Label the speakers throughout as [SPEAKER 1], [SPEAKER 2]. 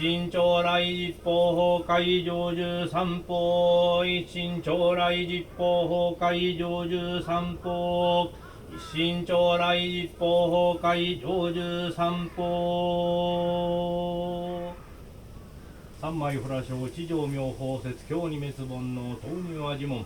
[SPEAKER 1] 一心朝来実法崩壊成就三法一心朝来実法崩壊成就三法一心朝来実法崩壊成就三法三枚フラ章地上妙法説教二滅煩悩投入味門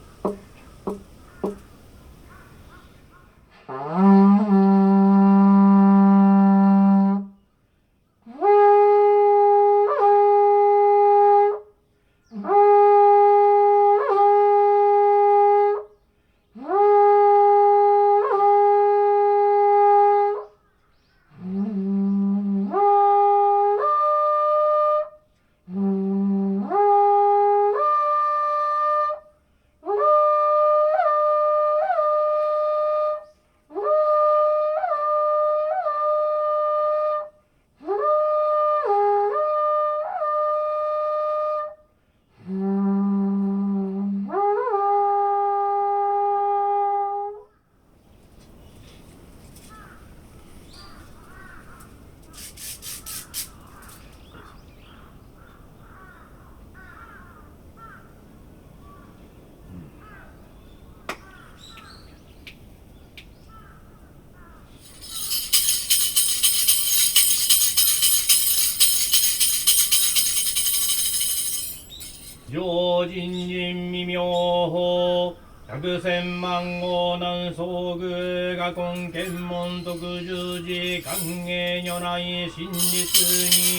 [SPEAKER 1] 上人人未妙法百千万号南総具が根検門徳十字寛永如来真実に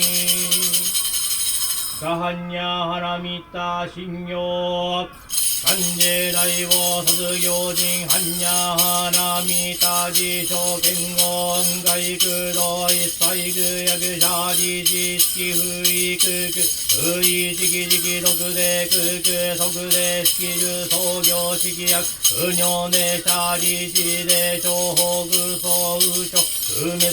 [SPEAKER 1] ガハンニャハラミタ信行関ジ大王卒業人ハンニャハラミタ自称剣豪外空道一切具役者理事式不意空空不意直直独で空空即で式重創業式役不尿で者理事で小法具相右所不滅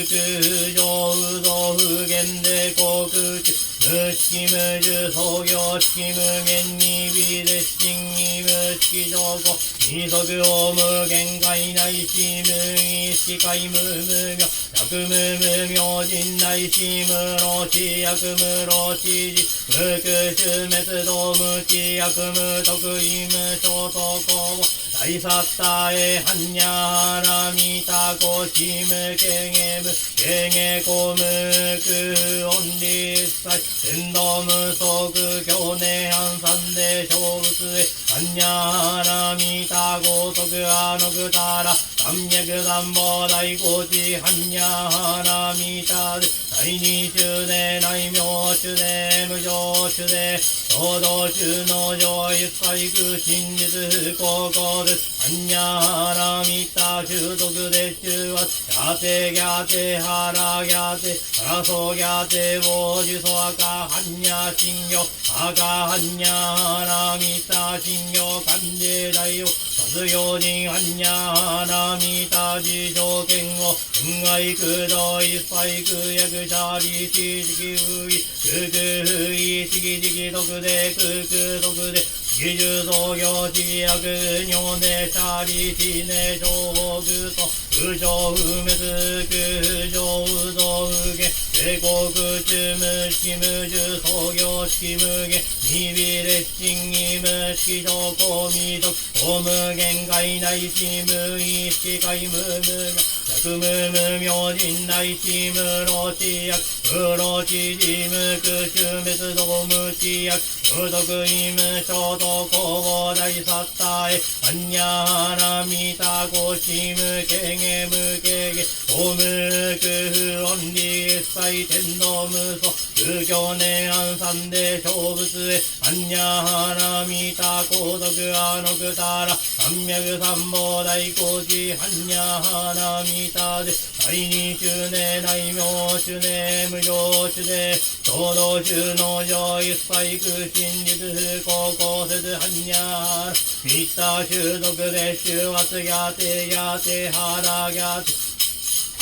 [SPEAKER 1] 空上右造不限で航空中無式無重創業式無限に微で真に無式上皇二足を無限界内し無意識界無無明百無無明人内し無老地役無老地時無空中滅道無知役無得意無小と公大サッタエハンニャハラミタコシムケゲムケゲコムクオンリ一切天道無足去年安産で小仏へハンニャハラミタゴトクアノクタラ三脈三宝大高地ハンニャハラミタで第二中で内名中で無常中で共同中の上一切空真実不幸幸ですハンニャハラミタ中毒で中圧ギャテギャテハラギャテハラソギャテボジソアカハンニャ信行赤ハンニャハラミタ信行漢字大王卒業人ハンニャハラミタ自称剣を運外空道一切空役者理事式不意空空不意式式徳で空空徳で技術創業式役尿で者理事ね小法具と不浄不滅空上不増不減帝国中無式無重創業式無限二微列真義無式上公未徳法無限界内し無意識界無無明百無無明人内し無老地役無老地事無空中滅道無知役無徳意無小と公募大サッタエハンニャハラミタコシムケゲ無ケゲ法無空不音理一切天道無素空教年安産で小仏へハンニャハラミタ高徳アノクタラ三脈三宝大高地ハンニャハラミタで第二中で内名中で無常中で共同中の上一切空真実不幸公説ハンニャハラミタ中毒で中圧ギャテギャテハラギャテ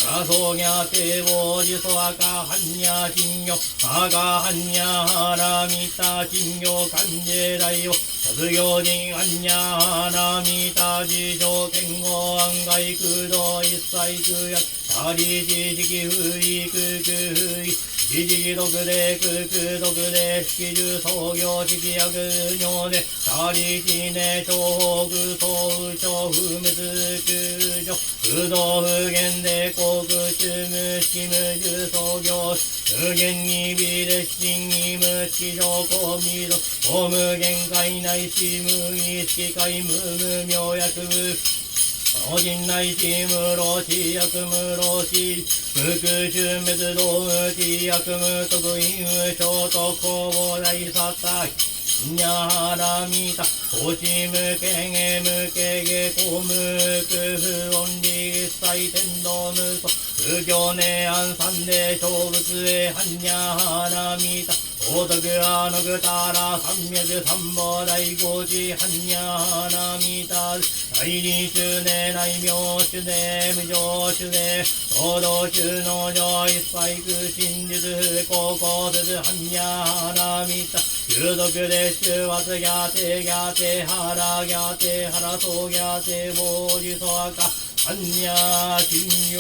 [SPEAKER 1] ハラソギャテボジソアカハンニャ信行アカハンニャハラミタ信行漢字大王卒業人ハンニャハラミタ自称剣豪案外空道一切空役他理事式不意空空不意じじぎ毒でくく毒で式重創業式薬尿でたりきね超北総超不滅空女不動不限で国中無式無重創業無限に微で真に無式上公未度無限界内し無意識界無無明薬無老人内し無老死薬無老死無空中滅動無気薬無徳因無小徳公母大殺体にゃはらみた星無権へ無形下公無空不音理一切天道無祖不行寧安三で小仏へ般にゃはらみた大徳あのぐたら三脈三宝大五寺般にゃはらみた大理中で大名主で無常主で労働中の上一切空真実不高校説般にゃはらみた中毒で中圧ギャテギャテハラギャテハラソギャテボジソアカ般にゃ金曜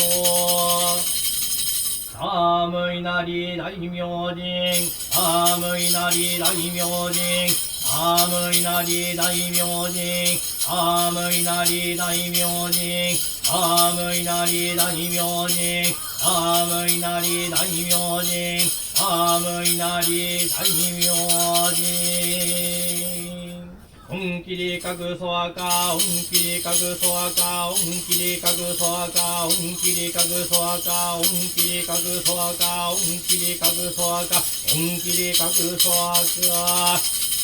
[SPEAKER 1] 寒いなり大明神寒いなり大明神寒いなり大明神寒いなり大明神寒いなり大明神寒いなり大明神寒いなり大明神本気りかぐそあか本気りかぐそあか本気りかぐそあか本気りかぐそあか本気りかぐそあか本気りかぐそあか本気りかぐそあか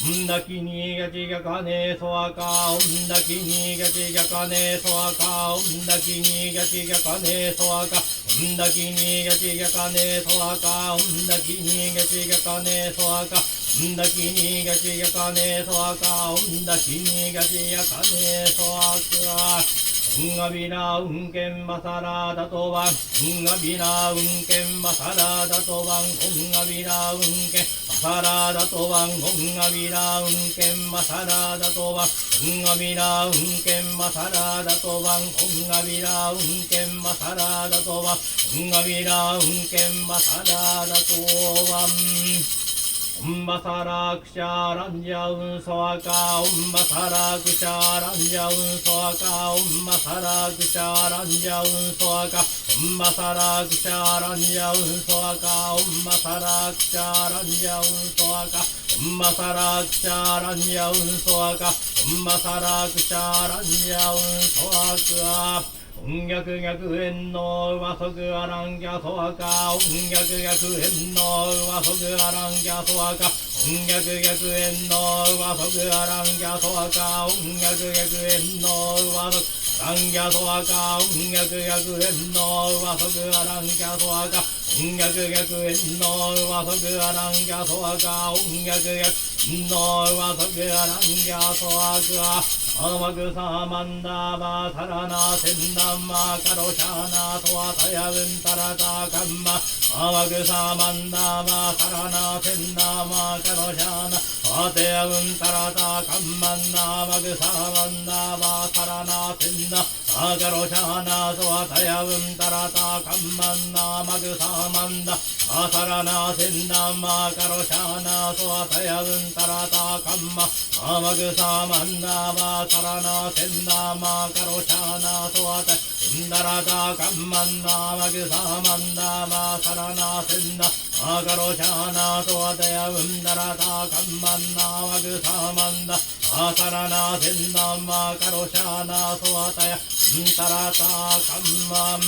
[SPEAKER 1] んだきにがちがかねそあかんだきにがちがかねそあかんだきにがちがかねそあかんだきにがちがかねそあかんだきにがちがかねそあかんだきにがちがかねそあかんだきにがちがかねそあかうんがびらうんけんまさらだとばんうんがびらうんけんまさらだとばんうんがびらうんけんまさらだとばんうんがびらうんけんまさらだとばんうんがびらうんけんまさらだとばんうんがびらうんけんまさらだとばんうんがびらうんけんまさらだとばんうんばさらくしゃらんじゃうんそあかうんばさらくしゃらんじゃうんそあかうんばさらくしゃらんじゃうんそあかうんばさらくしゃらんじゃうんそあかうんばさらくしゃらんじゃうんそあかうんばさらくしゃらんじゃうんそあかうんばさらくしゃらんじゃうんそあか逆逆縁の上そぐあらんぎゃそあか逆逆縁の上そぐあらんぎゃそあか逆逆縁の上そぐあらんぎゃそあか逆逆縁の上そぐあらんぎゃそあか逆逆縁の上そぐあらんぎゃそあか逆逆縁の上そぐあらんぎゃそあか逆逆縁の上そぐあらんぎゃそあか天草マンダバサラナセンダンマカロシャナトワタヤウンタラタカンマ天草マンダバサラナセンダマカロシャナトワタヤウンタラタカンマンナ天草マンダバサラナセンダマカロシャナトワタヤウンタラタカンマンナ天草マンダサラナセンダマカロシャナトワタヤウンタラタカンマ天草マンダバサラナセンダマカロシャナソワタインダラタカンマンダマグサマンダマサラナセンダマカロシャナソワタヤウンダラタカンマンダマグサマンダマサラナセンダマカロシャナソワタヤウンダラタカンマン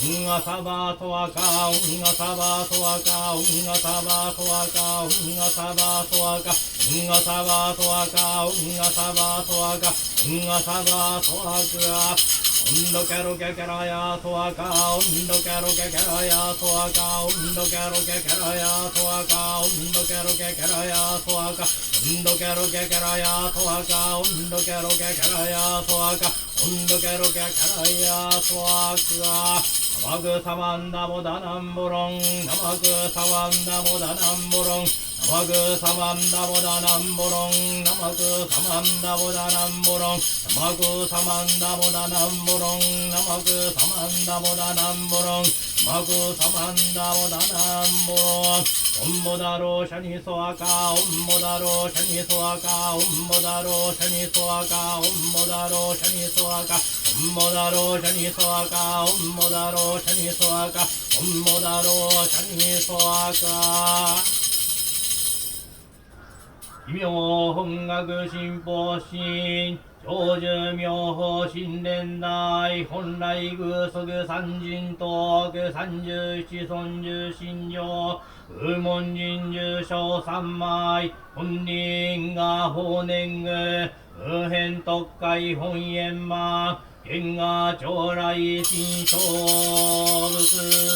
[SPEAKER 1] うんがさばとわかうんがさばとわかうんがさばとわかうんがさばとわかうんがさばとわかうんがさばとわかうんがさばとわかうんどけろけけらやとわかうんどけろけけらやとわかうんどけろけけらやとわかうんどけろけけらやとわかうんどけろけけらやとわかうんどけろけけらやとわかうんどけろけけらやとわかナマグサワンダボダナンボロンナマグサワンダボダナンボロンナマクサマンダボダナンボロンナマクサマンダボダナンボロンナマクサマンダボダナンボロンナマクサマンダボダナンボロンナマクサマンダボダナンボロンオンボダロシャニソアカオンボダロシャニソアカオンボダロシャニソアカオンボダロシャニソアカオンボダロシャニソアカオンボダロシャニソアカオンボダロシャニソアカ異名本学新法心長寿妙法新連内本来偶則三人徳三十七尊十心上右門人十小三枚本人が法年具右辺特会本円満原画将来新勝仏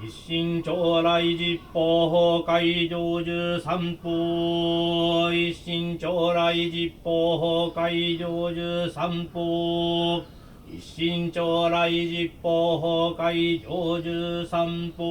[SPEAKER 1] 一心将来実法会成就三法一心将来実法会成就三法一心将来実法会成就三法